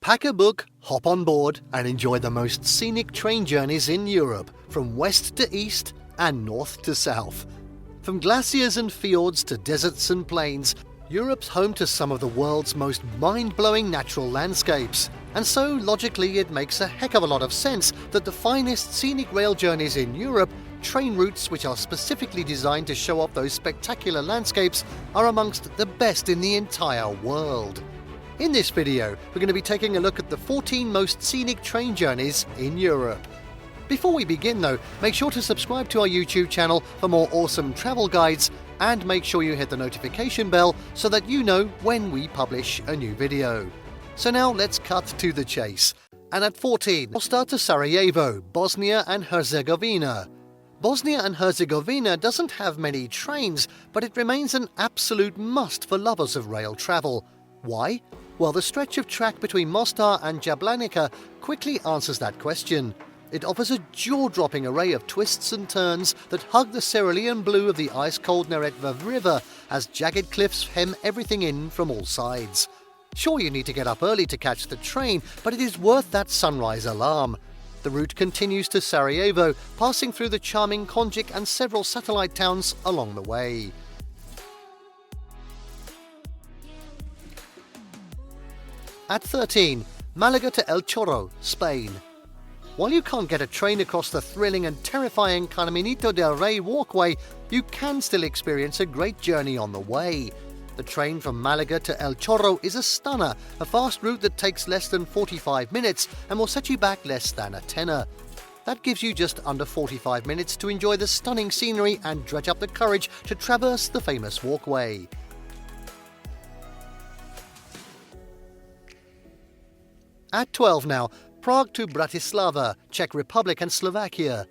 Pack a book, hop on board, and enjoy the most scenic train journeys in Europe, from west to east and north to south. From glaciers and fjords to deserts and plains, Europe's home to some of the world's most mind-blowing natural landscapes. And so, logically, it makes a heck of a lot of sense that the finest scenic rail journeys in Europe, train routes which are specifically designed to show off those spectacular landscapes, are amongst the best in the entire world. In this video, we're going to be taking a look at the 14 most scenic train journeys in Europe. Before we begin though, make sure to subscribe to our YouTube channel for more awesome travel guides, and make sure you hit the notification bell so that you know when we publish a new video. So now let's cut to the chase. And at 14, Mostar to Sarajevo, Bosnia and Herzegovina. Bosnia and Herzegovina doesn't have many trains, but it remains an absolute must for lovers of rail travel. Why? Well, the stretch of track between Mostar and Jablanica quickly answers that question. It offers a jaw-dropping array of twists and turns that hug the cerulean blue of the ice-cold Neretva River as jagged cliffs hem everything in from all sides. Sure, you need to get up early to catch the train, but it is worth that sunrise alarm. The route continues to Sarajevo, passing through the charming Konjic and several satellite towns along the way. At 13, Málaga to El Chorro, Spain. While you can't get a train across the thrilling and terrifying Caminito del Rey walkway, you can still experience a great journey on the way. The train from Málaga to El Chorro is a stunner, a fast route that takes less than 45 minutes and will set you back less than a tenner. That gives you just under 45 minutes to enjoy the stunning scenery and dredge up the courage to traverse the famous walkway. At 12 now, Prague to Bratislava, Czech Republic and Slovakia.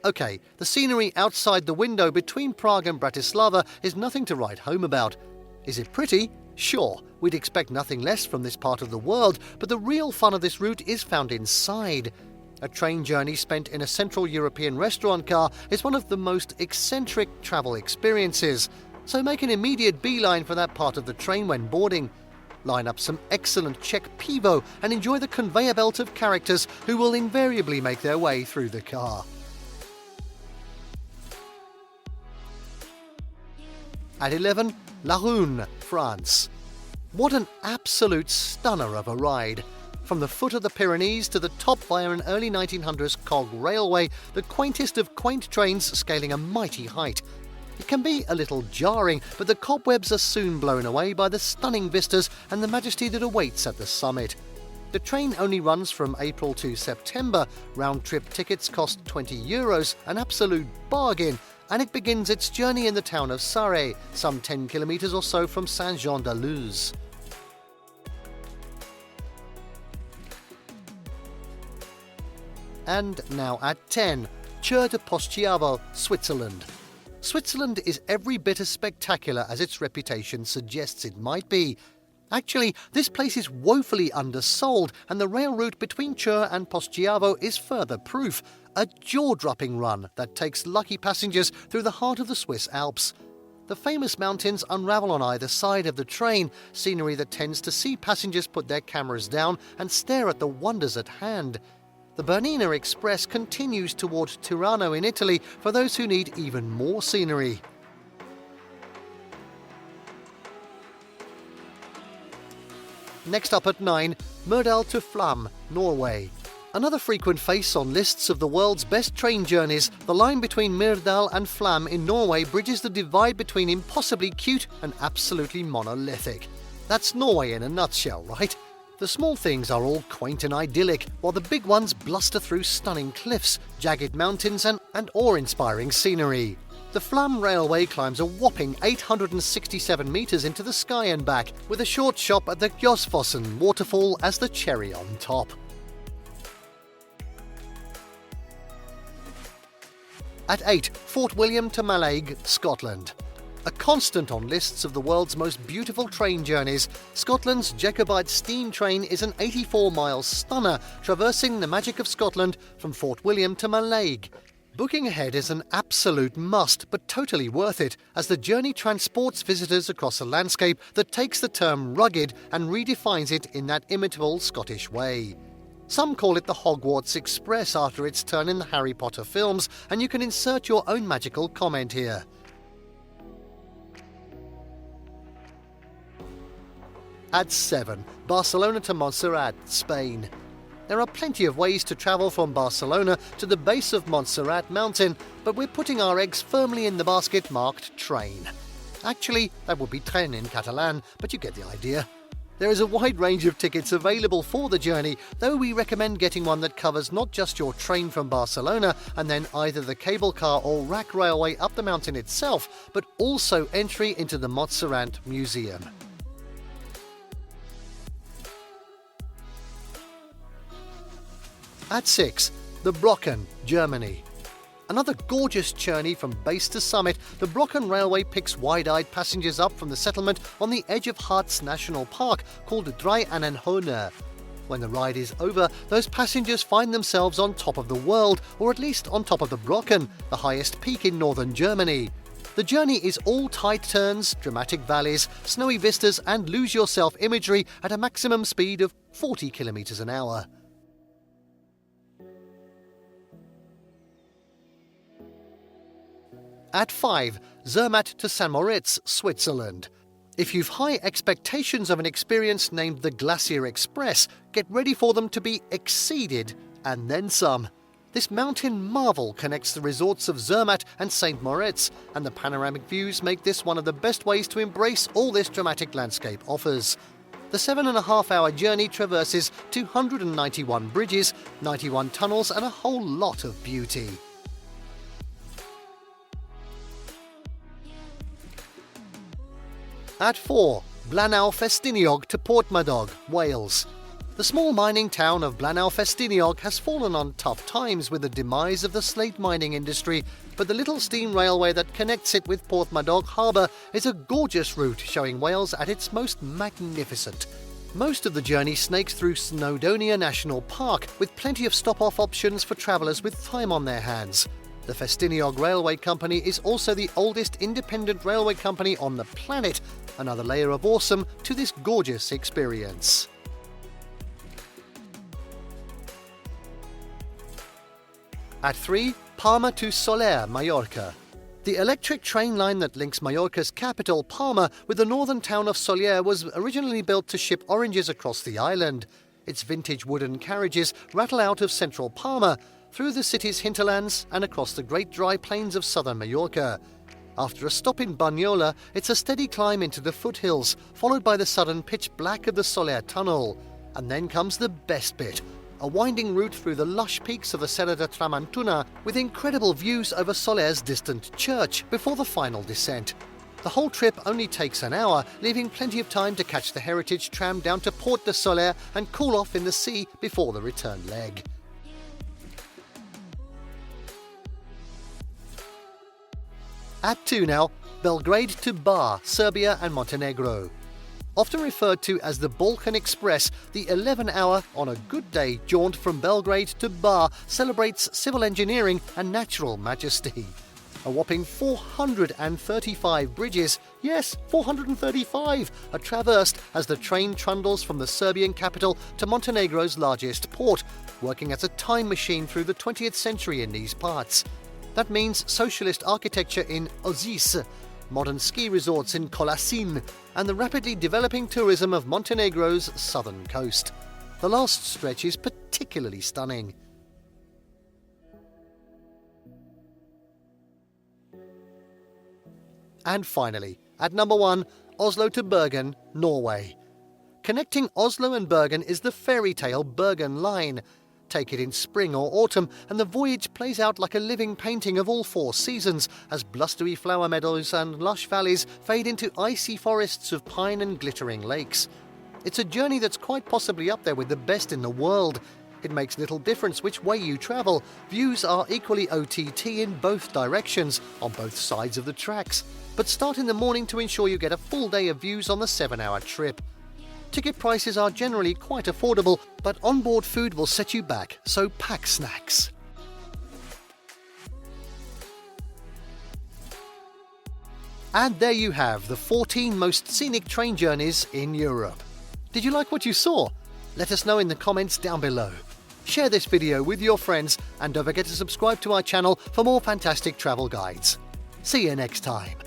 Okay, the scenery outside the window between Prague and Bratislava is nothing to write home about. Is it pretty? Sure, we'd expect nothing less from this part of the world, but the real fun of this route is found inside. A train journey spent in a Central European restaurant car is one of the most eccentric travel experiences, so make an immediate beeline for that part of the train when boarding. Line up some excellent Czech pivo and enjoy the conveyor belt of characters who will invariably make their way through the car. At 11, Rhune, France. What an absolute stunner of a ride! From the foot of the Pyrenees to the top via an early 1900s cog railway, the quaintest of quaint trains scaling a mighty height. It can be a little jarring, but the cobwebs are soon blown away by the stunning vistas and the majesty that awaits at the summit. The train only runs from April to September, round-trip tickets cost €20, an absolute bargain, and it begins its journey in the town of Sare, some 10 kilometres or so from Saint-Jean-de-Luz. And now at 10, Chur to Poschiavo, Switzerland. Switzerland is every bit as spectacular as its reputation suggests it might be. Actually, this place is woefully undersold, and the rail route between Chur and Poschiavo is further proof. A jaw-dropping run that takes lucky passengers through the heart of the Swiss Alps. The famous mountains unravel on either side of the train, scenery that tends to see passengers put their cameras down and stare at the wonders at hand. The Bernina Express continues toward Tirano in Italy for those who need even more scenery. Next up at 9, Myrdal to Flåm, Norway. Another frequent face on lists of the world's best train journeys, the line between Myrdal and Flåm in Norway bridges the divide between impossibly cute and absolutely monolithic. That's Norway in a nutshell, right? The small things are all quaint and idyllic, while the big ones bluster through stunning cliffs, jagged mountains and awe-inspiring scenery. The Flåm Railway climbs a whopping 867 metres into the sky and back, with a short stop at the Gjorsfossen waterfall as the cherry on top. At 8, Fort William to Mallaig, Scotland. A constant on lists of the world's most beautiful train journeys, Scotland's Jacobite steam train is an 84-mile stunner traversing the magic of Scotland from Fort William to Mallaig. Booking ahead is an absolute must, but totally worth it, as the journey transports visitors across a landscape that takes the term rugged and redefines it in that imitable Scottish way. Some call it the Hogwarts Express after its turn in the Harry Potter films, and you can insert your own magical comment here. At 7, Barcelona to Montserrat, Spain. There are plenty of ways to travel from Barcelona to the base of Montserrat mountain, but we're putting our eggs firmly in the basket marked train. Actually, that would be tren in Catalan, but you get the idea. There is a wide range of tickets available for the journey, though we recommend getting one that covers not just your train from Barcelona and then either the cable car or rack railway up the mountain itself, but also entry into the Montserrat Museum. At 6, the Brocken, Germany. Another gorgeous journey from base to summit, the Brocken Railway picks wide-eyed passengers up from the settlement on the edge of Harz National Park called Rhune. When the ride is over, those passengers find themselves on top of the world, or at least on top of the Brocken, the highest peak in northern Germany. The journey is all tight turns, dramatic valleys, snowy vistas and lose-yourself imagery at a maximum speed of 40 km an hour. At 5, Zermatt to St. Moritz, Switzerland. If you've high expectations of an experience named the Glacier Express, get ready for them to be exceeded, and then some. This mountain marvel connects the resorts of Zermatt and St. Moritz, and the panoramic views make this one of the best ways to embrace all this dramatic landscape offers. The 7.5-hour journey traverses 291 bridges, 91 tunnels, and a whole lot of beauty. At 4, Blaenau Ffestiniog to Porthmadog, Wales. The small mining town of Blaenau Ffestiniog has fallen on tough times with the demise of the slate mining industry, but the little steam railway that connects it with Porthmadog harbour is a gorgeous route showing Wales at its most magnificent. Most of the journey snakes through Snowdonia National Park, with plenty of stop-off options for travellers with time on their hands. The Ffestiniog Railway Company is also the oldest independent railway company on the planet, another layer of awesome to this gorgeous experience. At 3, Palma to Sóller, Mallorca. The electric train line that links Mallorca's capital, Palma, with the northern town of Sóller was originally built to ship oranges across the island. Its vintage wooden carriages rattle out of central Palma, through the city's hinterlands and across the great dry plains of southern Mallorca. After a stop in Bunyola, it's a steady climb into the foothills, followed by the sudden pitch black of the Sóller tunnel. And then comes the best bit, a winding route through the lush peaks of the Serra da Tramuntana with incredible views over Sóller's distant church before the final descent. The whole trip only takes an hour, leaving plenty of time to catch the heritage tram down to Port de Sóller and cool off in the sea before the return leg. At 2 now, Belgrade to Bar, Serbia and Montenegro. Often referred to as the Balkan Express, the 11-hour, on a good day, jaunt from Belgrade to Bar celebrates civil engineering and natural majesty. A whopping 435 bridges, yes, 435, are traversed as the train trundles from the Serbian capital to Montenegro's largest port, working as a time machine through the 20th century in these parts. That means socialist architecture in Osice, modern ski resorts in Kolasin, and the rapidly developing tourism of Montenegro's southern coast. The last stretch is particularly stunning. And finally, at number 1, Oslo to Bergen, Norway. Connecting Oslo and Bergen is the fairy tale Bergen Line. Take it in spring or autumn, and the voyage plays out like a living painting of all 4 seasons, as blustery flower meadows and lush valleys fade into icy forests of pine and glittering lakes. It's a journey that's quite possibly up there with the best in the world. It makes little difference which way you travel. Views are equally OTT in both directions, on both sides of the tracks. But start in the morning to ensure you get a full day of views on the 7-hour trip. Ticket prices are generally quite affordable, but onboard food will set you back, so pack snacks. And there you have the 14 most scenic train journeys in Europe. Did you like what you saw? Let us know in the comments down below. Share this video with your friends and don't forget to subscribe to our channel for more fantastic travel guides. See you next time.